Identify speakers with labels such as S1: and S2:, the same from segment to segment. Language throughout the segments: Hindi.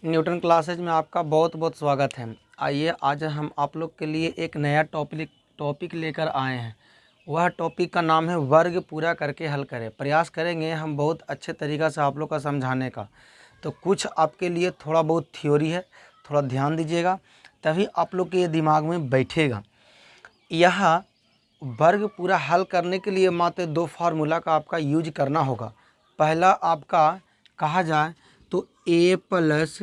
S1: न्यूटन क्लासेज में आपका बहुत बहुत स्वागत है। आइए आज हम आप लोग के लिए एक नया टॉपिक लेकर आए हैं। वह टॉपिक का नाम है वर्ग पूरा करके हल करें। प्रयास करेंगे हम बहुत अच्छे तरीक़ा से आप लोग का समझाने का। तो कुछ आपके लिए थोड़ा बहुत थ्योरी है, थोड़ा ध्यान दीजिएगा, तभी आप लोग के दिमाग में बैठेगा। यह वर्ग पूरा हल करने के लिए मात्र दो फार्मूला का आपका यूज करना होगा। पहला आपका कहा जाए तो a प्लस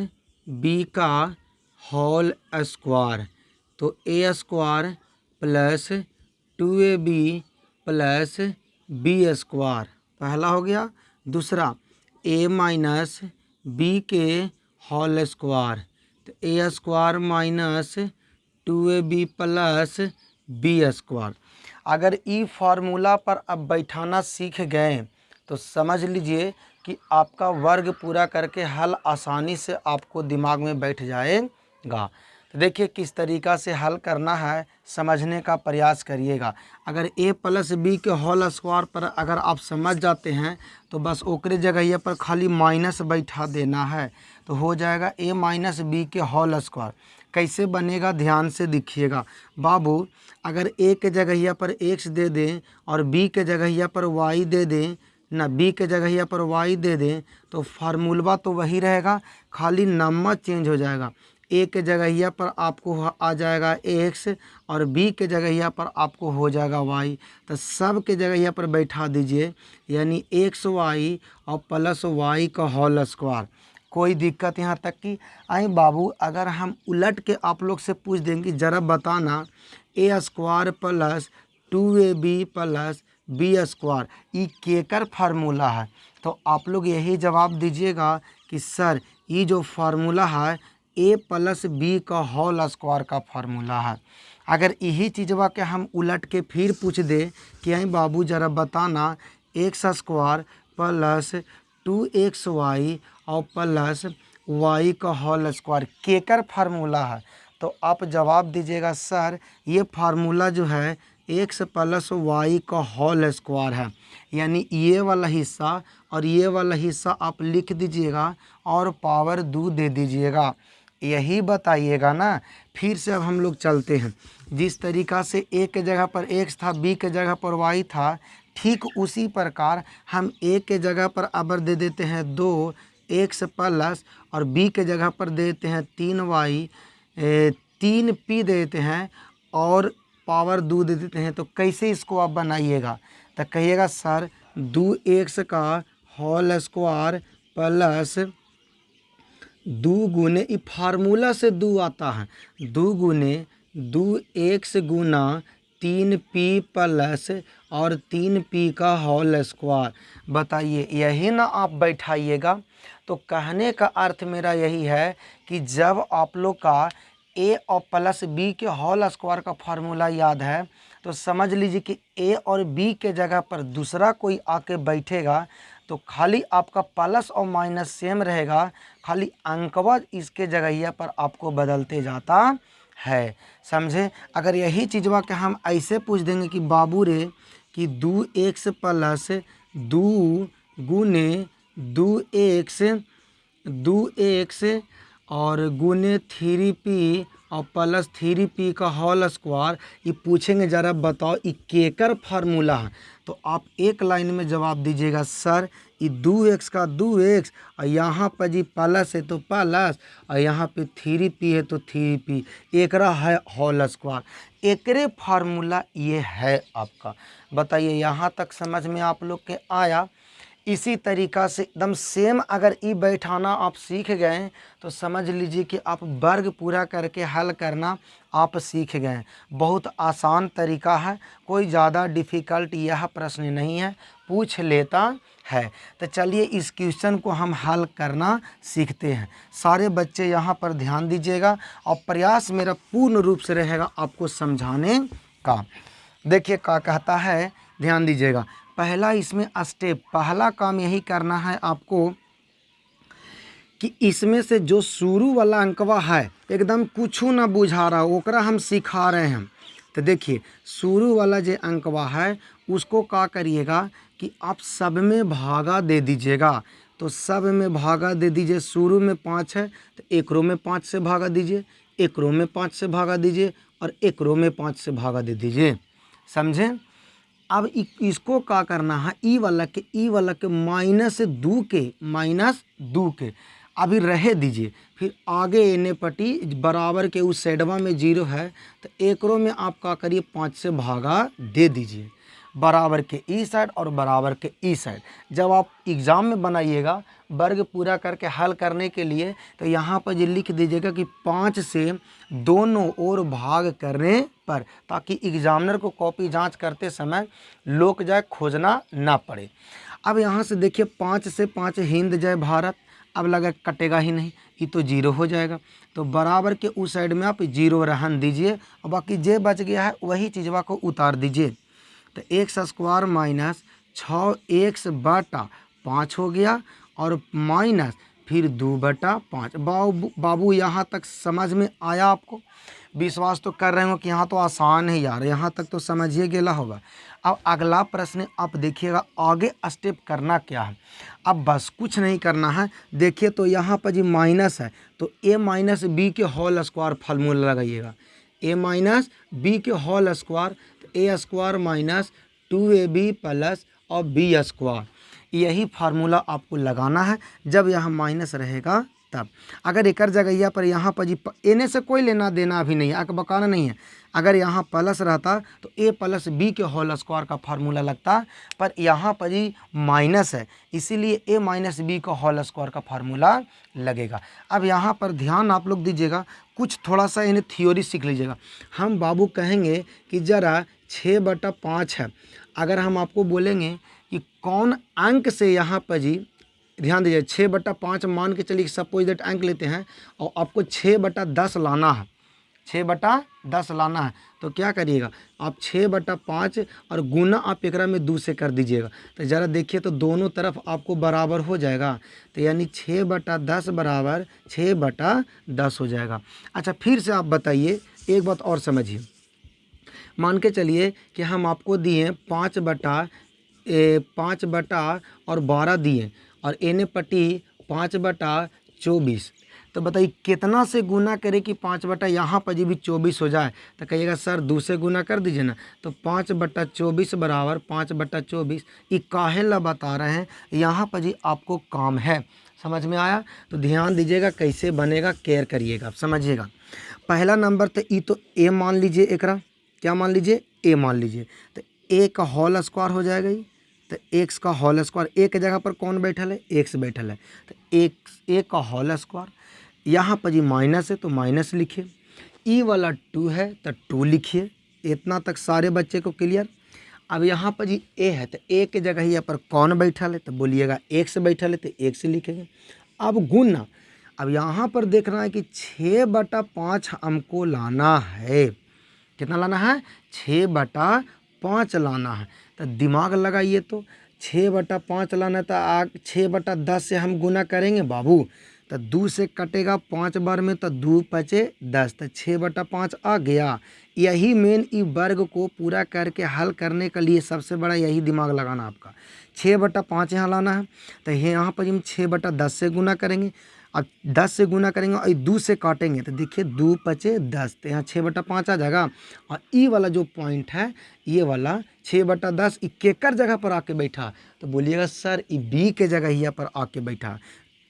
S1: बी का होल स्क्वायर, तो A square plus 2ab plus B square पहला हो गया। दूसरा a माइनस बी के होल स्क्वायर, तो A square minus 2ab plus B square. अगर ई फार्मूला पर अब बैठाना सीख गए तो समझ लीजिए कि आपका वर्ग पूरा करके हल आसानी से आपको दिमाग में बैठ जाएगा। तो देखिए किस तरीक़ा से हल करना है, समझने का प्रयास करिएगा। अगर a प्लस बी के होल स्क्वायर पर अगर आप समझ जाते हैं तो बस ओकरे जगह पर खाली माइनस बैठा देना है, तो हो जाएगा a माइनस बी के होल स्क्वायर। कैसे बनेगा ध्यान से देखिएगा बाबू। अगर a के जगह पर x दे दें और b के जगह पर y दे दें ना, b के जगह पर y दे दें, तो फार्मूला तो वही रहेगा, खाली नंबर चेंज हो जाएगा। a के जगह पर आपको आ जाएगा x और b के जगह पर आपको हो जाएगा y। तो सब के जगह पर बैठा दीजिए, यानी xy और प्लस y का होल स्क्वायर। कोई दिक्कत यहाँ तक कि आई बाबू अगर हम उलट के आप लोग से पूछ देंगे ज़रा बताना a square plus 2ab plus B स्क्वायर ये केकर फार्मूला है, तो आप लोग यही जवाब दीजिएगा कि सर ये जो फार्मूला है a प्लस बी का होल स्क्वायर का फार्मूला है। अगर यही चीज़वा के हम उलट के फिर पूछ दे कि आई बाबू ज़रा बताना एक्स स्क्वायर प्लस 2xy और प्लस y का होल स्क्वायर केकर फार्मूला है, तो आप जवाब दीजिएगा सर ये फार्मूला जो है x प्लस y का होल स्क्वायर है। यानी ये वाला हिस्सा और ये वाला हिस्सा आप लिख दीजिएगा और पावर 2 दे दीजिएगा, यही बताइएगा ना। फिर से अब हम लोग चलते हैं। जिस तरीक़ा से a के जगह पर x था, b के जगह पर y था, ठीक उसी प्रकार हम a के जगह पर अबर दे देते हैं 2x प्लस और b के जगह पर देते हैं 3y 3p देते हैं और पावर 2 दे देते हैं। तो कैसे इसको आप बनाइएगा, तो कहिएगा सर 2x का होल स्क्वायर प्लस 2 गुने ये फार्मूला से 2 आता है, 2 गुने 2x गुना 3p प्लस और 3p का होल स्क्वायर। बताइए यही ना आप बैठाइएगा। तो कहने का अर्थ मेरा यही है कि जब आप लोग का a और प्लस b के होल स्क्वायर का फार्मूला याद है तो समझ लीजिए कि a और b के जगह पर दूसरा कोई आके बैठेगा तो खाली आपका प्लस और माइनस सेम रहेगा, खाली अंकवा इसके जगह पर आपको बदलते जाता है, समझे। अगर यही चीज़वा के हम ऐसे पूछ देंगे कि बाबू रे कि 2x प्लस 2 गुने 2x और गुने 3p और प्लस 3p का होल स्क्वायर, ये पूछेंगे ज़रा बताओ ये केकर फार्मूला है, तो आप एक लाइन में जवाब दीजिएगा सर ये 2x का 2x और यहाँ पर जी प्लस है तो प्लस और यहाँ पे 3p है तो 3p एकरा है होल स्क्वायर, एकरे फार्मूला ये है आपका। बताइए यहाँ तक समझ में आप लोग के आया। इसी तरीक़ा से एकदम सेम अगर ई बैठाना आप सीख गए तो समझ लीजिए कि आप वर्ग पूरा करके हल करना आप सीख गए। बहुत आसान तरीका है, कोई ज़्यादा डिफ़िकल्ट यह प्रश्न नहीं है, पूछ लेता है। तो चलिए इस क्वेश्चन को हम हल करना सीखते हैं। सारे बच्चे यहाँ पर ध्यान दीजिएगा और प्रयास मेरा पूर्ण रूप से रहेगा आपको समझाने का। देखिए क्या कहता है, ध्यान दीजिएगा। पहला इसमें स्टेप, पहला काम यही करना है आपको कि इसमें से जो शुरू वाला अंकवा है एकदम कुछ ना बुझा रहा ओकरा हम सिखा रहे हैं। तो देखिए शुरू वाला जो अंकवा है उसको क्या करिएगा कि आप सब में भागा दे दीजिएगा। तो सब में भागा दे दीजिए। शुरू में 5 है तो एक रो में 5 से भागा दीजिए, एक रो में 5 से भागा दीजिए और एक रो में 5 से भागा दे दीजिए। समझें। अब इसको क्या करना है, ई वाला के माइनस दो के अभी रहे दीजिए। फिर आगे एने पटी बराबर के उस साइडवा में 0 है तो एक रो में आप क्या करिए 5 से भागा दे दीजिए, बराबर के ई साइड और बराबर के ई साइड। जब आप एग्ज़ाम में बनाइएगा वर्ग पूरा करके हल करने के लिए तो यहाँ पर ये लिख दीजिएगा कि 5 से दोनों ओर भाग करने पर, ताकि एग्जामिनर को कॉपी जांच करते समय लोक जाए खोजना ना पड़े। अब यहाँ से देखिए 5 से 5 हिंद जय भारत, अब लगा कटेगा ही नहीं, ये तो 0 हो जाएगा। तो बराबर के उस साइड में आप 0 रहन दीजिए और बाकी जे बच गया है वही चीज़वा को उतार दीजिए। तो एक्स स्क्वायर माइनस 6x/5 हो गया और माइनस फिर 2/5। बाबू यहाँ तक समझ में आया आपको? विश्वास तो कर रहे हो कि यहाँ तो आसान है यार, यहाँ तक तो समझिए गेला होगा। अब अगला प्रश्न आप देखिएगा, आगे स्टेप करना क्या है। अब बस कुछ नहीं करना है। देखिए तो यहाँ पर जी माइनस है तो a माइनस बी के होल स्क्वायर फार्मूला लगाइएगा। a माइनस बी के होल स्क्वायर तो a square minus 2ab plus और बी स्क्वायर, यही फार्मूला आपको लगाना है जब यहाँ माइनस रहेगा तब। अगर एक जगह पर यहाँ पर जी एने से कोई लेना देना अभी नहीं है, आगे बकाना नहीं है। अगर यहाँ प्लस रहता तो a प्लस बी के होल स्क्वायर का फार्मूला लगता, पर यहाँ पर जी माइनस है इसीलिए a माइनस बी का होल स्क्वायर का फार्मूला लगेगा। अब यहाँ पर ध्यान आप लोग दीजिएगा, कुछ थोड़ा सा इन्हें थ्योरी सीख लीजिएगा। हम बाबू कहेंगे कि ज़रा 6/5 है, अगर हम आपको बोलेंगे कि कौन अंक से यहाँ पर जी ध्यान दीजिए 6/5 मान के चलिए सपोज दैट अंक लेते हैं और आपको 6/10 लाना है, 6/10 लाना है तो क्या करिएगा आप 6/5 और गुना आप एकरा में 2 से कर दीजिएगा। तो ज़रा देखिए तो दोनों तरफ आपको बराबर हो जाएगा, तो यानी 6/10 बराबर 6/10 हो जाएगा। अच्छा फिर से आप बताइए, एक बात और समझिए। मान के चलिए कि हम आपको दिए 5/12 दिए और एने पट्टी 5/24, तो बताइए कितना से गुना करें कि 5 यहाँ पर जी भी 24 हो जाए। तो कहिएगा सर 2 से गुना कर दीजिए ना, तो 5/24 बराबर 5/24। ये काहे ला बता रहे हैं, यहाँ पर जी आपको काम है। समझ में आया? तो ध्यान दीजिएगा कैसे बनेगा, केयर करिएगा, समझिएगा। पहला नंबर तो ई तो ए मान लीजिए, एकरा क्या मान लीजिए, ए मान लीजिए। तो ए का होल स्क्वायर हो जाएगा ये, तो एक्स का होल स्क्वायर, ए के जगह पर कौन बैठल है, एक्स बैठल है, तो एक्स ए का होल स्क्वायर। यहाँ पर जी माइनस है तो माइनस लिखिए, ई वाला 2 है तो 2 लिखिए। इतना तक सारे बच्चे को क्लियर। अब यहाँ पर जी ए है तो ए के जगह यहाँ पर कौन बैठल है, तो बोलिएगा एक्स बैठल है तो एक्स लिखेंगे। अब गुना, अब यहाँ पर देखना है कि 6/5 हमको लाना है। कितना लाना है, 6/5 लाना है। तो दिमाग लगाइए, तो 6/5 लाना है तो 6/10 से हम गुना करेंगे बाबू, तो 2 से कटेगा 5 बार में, तो 2 पचे 10, तो 6/5 आ गया। यही मेन ई वर्ग को पूरा करके हल करने के लिए सबसे बड़ा यही दिमाग लगाना आपका। 6/5 यहाँ लाना है तो यहाँ पर हम 6/10 से गुना करेंगे, अब 10 से गुना करेंगे और 2 से काटेंगे तो देखिए 2 पचे 10, तो यहाँ 6/5 आ जाएगा। और ई वाला जो पॉइंट है ये वाला 6/10 ई केकर जगह पर आके बैठा, तो बोलिएगा सर ई बी के जगह यहाँ पर आके बैठा।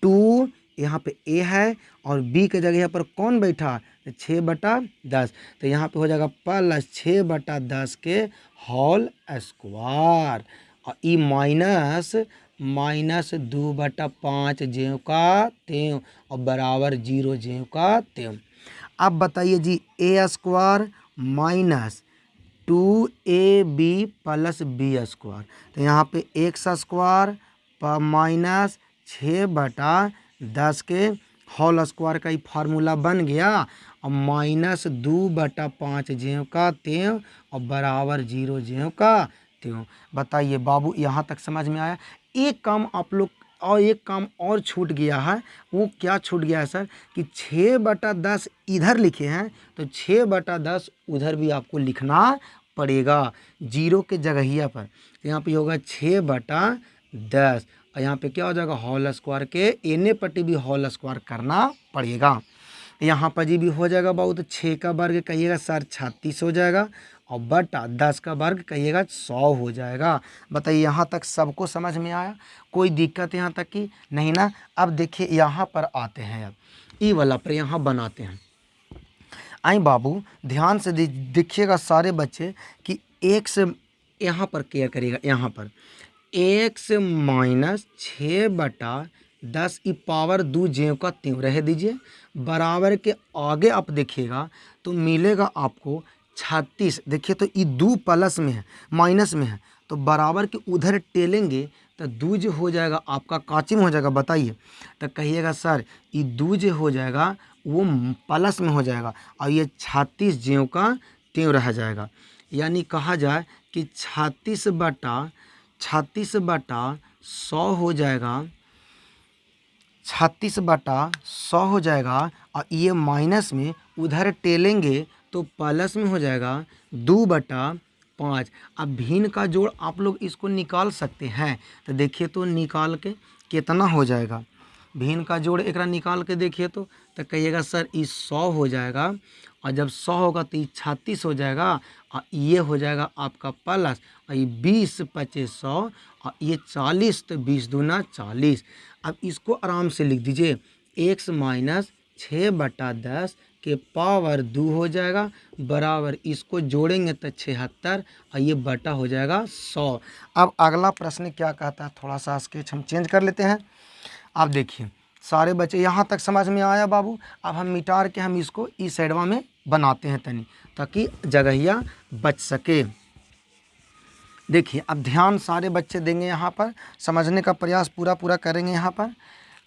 S1: 2 यहाँ पे ए है और बी के जगह यहाँ पर कौन बैठा, तो 6/10, तो यहाँ पे हो जाएगा प्लस 6/10 के होल स्क्वायर और ई माइनस 2/5 ज्यों का त्यों और बराबर 0 ज्यों का त्यों। अब बताइए जी A square minus 2ab plus B square, तो यहाँ पे एक्स स्क्वायर माइनस 6/10 के होल स्क्वायर का ही फार्मूला बन गया और माइनस 2/5 ज्यों का त्यों और बराबर 0 ज्यों का त्यों। बताइए बाबू यहाँ तक समझ में आया? एक काम आप लोग और एक काम और छूट गया है, वो क्या छूट गया है सर कि 6/10 इधर लिखे हैं तो 6/10 उधर भी आपको लिखना पड़ेगा 0 के जगहिया पर। तो यहाँ पे होगा 6/10 और यहाँ पे क्या हो जाएगा, होल स्क्वायर के एने पट्टी भी होल स्क्वायर करना पड़ेगा। यहाँ पर जी भी हो जाएगा बाबू, तो 6 का वर्ग कहिएगा सर 36 हो जाएगा, और बटा 10 का वर्ग कहिएगा 100 हो जाएगा। बताइए यहाँ तक सबको समझ में आया, कोई दिक्कत यहाँ तक की नहीं ना। अब देखिए यहाँ पर आते हैं, अब ई वाला पर यहाँ बनाते हैं। आई बाबू ध्यान से देखिएगा सारे बच्चे कि एक से यहाँ पर केयर करिएगा, यहाँ पर x माइनस 6/10 ई पावर 2 ज्यों का त्यों रह दीजिए, बराबर के आगे आप देखिएगा तो मिलेगा आपको 36। देखिए तो ये 2 प्लस में है, माइनस में है, तो बराबर के उधर टेलेंगे तो 2 जो हो जाएगा आपका काचिम हो जाएगा। बताइए तो कहिएगा सर ये 2 जो हो जाएगा वो प्लस में हो जाएगा, और ये 36 ज्यों का त्यों रह जाएगा। यानी कहा जाए कि 36/100 हो जाएगा, 36/100 हो जाएगा, और ये माइनस में उधर टेलेंगे तो प्लस में हो जाएगा 2/5। अब भिन्न का जोड़ आप लोग इसको निकाल सकते हैं, तो देखिए तो निकाल के कितना हो जाएगा, भिन्न का जोड़ एक निकाल के देखिए तो कहिएगा सर ये 100 हो जाएगा, और जब 100 होगा तो ये 36 हो जाएगा, और ये हो जाएगा आपका प्लस, और ये 20 25 100, और ये 40, तो 20 दूना 40। अब इसको आराम से लिख दीजिए, x माइनस 6/10 के पावर 2 हो जाएगा, बराबर इसको जोड़ेंगे तो 76, और ये बटा हो जाएगा 100। अब अगला प्रश्न क्या कहता है, थोड़ा सा स्केच हम चेंज कर लेते हैं। अब देखिए सारे बच्चे यहाँ तक समझ में आया बाबू। अब हम मिटार के हम इसको इस साइडवा में बनाते हैं तनी, ताकि जगहिया बच सके। देखिए अब ध्यान सारे बच्चे देंगे, यहाँ पर समझने का प्रयास पूरा करेंगे। यहाँ पर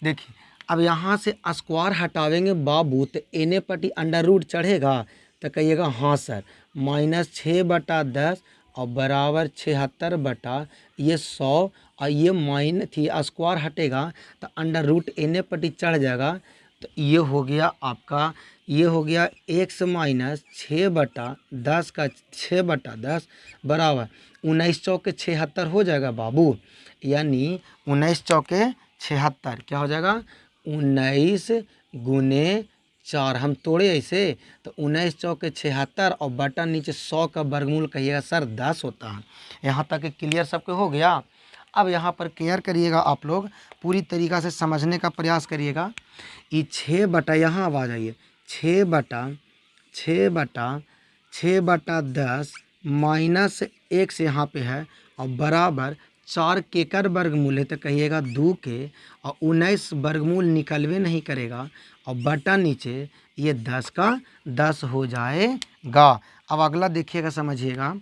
S1: देखिए अब यहाँ से स्क्वायर हटावेंगे बाबू, तो एने पट्टी अंडर रूट चढ़ेगा, तो कहिएगा हाँ सर, माइनस 6/10 और बराबर 76 बटा ये 100, और ये माइन थी स्क्वायर हटेगा तो अंडर रूट एने पट्टी चढ़ जाएगा, तो ये हो गया आपका, ये हो गया x माइनस 6/10 का 6/10 बराबर 19 चौके 76 हो जाएगा बाबू। यानी 19 चौके 76 क्या हो जाएगा, 19 गुने 4, हम तोड़े ऐसे तो 19 चौके 76, और बटा नीचे 100 का वर्गमूल कहिएगा सर 10 होता है। यहाँ तक क्लियर सबके हो गया। अब यहाँ पर केयर करिएगा, आप लोग पूरी तरीक़ा से समझने का प्रयास करिएगा। ये 6 बटा, यहाँ अब आ जाइए, 6/10 माइनस x यहाँ पे है, और बराबर 4 केकर वर्गमूल है, तो कहिएगा 2 के, और 19 वर्गमूल निकलवे नहीं करेगा, और बटा नीचे ये 10 का 10 हो जाएगा। अब अगला देखिएगा, समझिएगा।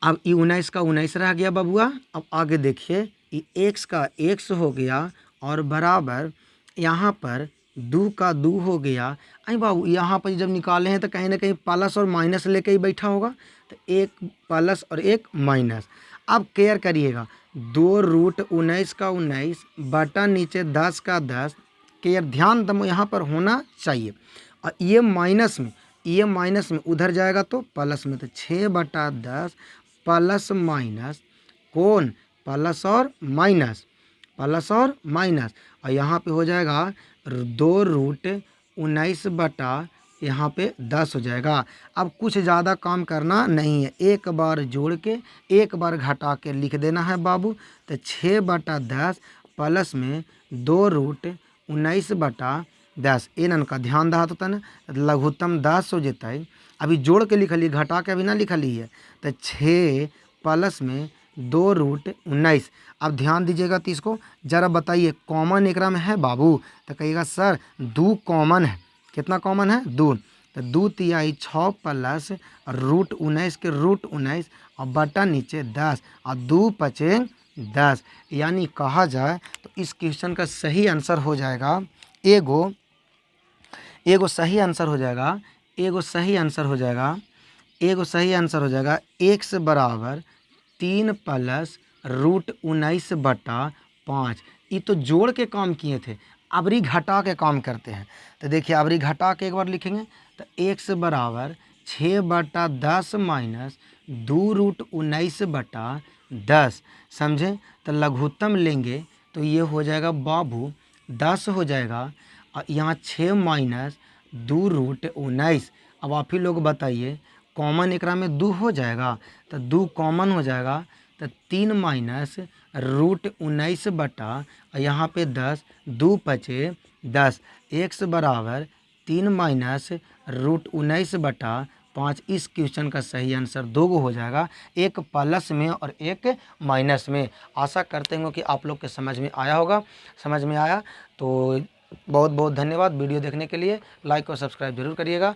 S1: अब ये 19 का 19 रह गया बबुआ। अब आगे देखिए, ये x का x हो गया, और बराबर यहाँ पर 2 का 2 हो गया। अरे बाबू यहाँ पर जब निकाले हैं तो कहीं ना कहीं प्लस और माइनस लेके ही बैठा होगा, तो एक प्लस और एक माइनस। अब केयर करिएगा, 2√19 का 19 बटा नीचे 10 का 10, केयर ध्यान दम यहाँ पर होना चाहिए। और ये माइनस में उधर जाएगा तो प्लस में, तो 6/10 प्लस माइनस, कौन प्लस और माइनस, और यहाँ पे हो जाएगा 2√19 बटा यहाँ पे 10 हो जाएगा। अब कुछ ज़्यादा काम करना नहीं है, एक बार जोड़ के एक बार घटा के लिख देना है बाबू। तो 6/10 प्लस में 2√19 बटा 10, एन का ध्यान रहा तो तन लघुत्तम 10 हो जाता है। अभी जोड़ के लिखली, घटा के अभी ना लिखली है, तो 6 प्लस में 2√19। अब ध्यान दीजिएगा, तो इसको जरा बताइए कॉमन एकरा में है बाबू, तो कहिएगा सर 2 कॉमन है। कितना कॉमन है, 2, तो 2 तिहाई 6 प्लस √19 के √19, और बटा नीचे 10, और 2 पचे 10। यानी कहा जाए तो इस क्वेश्चन का सही आंसर हो जाएगा एगो सही आंसर हो जाएगा x बराबर 3 प्लस √19 बटा 5। ये तो जोड़ के काम किए थे, अबरी घटा के काम करते हैं। तो देखिए अबरी घटा के एक बार लिखेंगे, तो x बराबर 6/10 माइनस 2√19 बटा 10, समझें। तो लघुत्तम लेंगे तो ये हो जाएगा बाबू 10 हो जाएगा, और यहाँ 6 माइनस 2√19। अब आप ही लोग बताइए, कॉमन एकरा में 2 हो जाएगा, तो 2 कॉमन हो जाएगा, तो 3 माइनस √19 बटा, और यहाँ पे 10, 2 पचे 10, x बराबर 3 माइनस √19 बटा 5। इस क्वेश्चन का सही आंसर 2 हो जाएगा, एक प्लस में और एक माइनस में। आशा करते हैं कि आप लोग के समझ में आया होगा। समझ में आया तो बहुत बहुत धन्यवाद वीडियो देखने के लिए। लाइक और सब्सक्राइब जरूर करिएगा।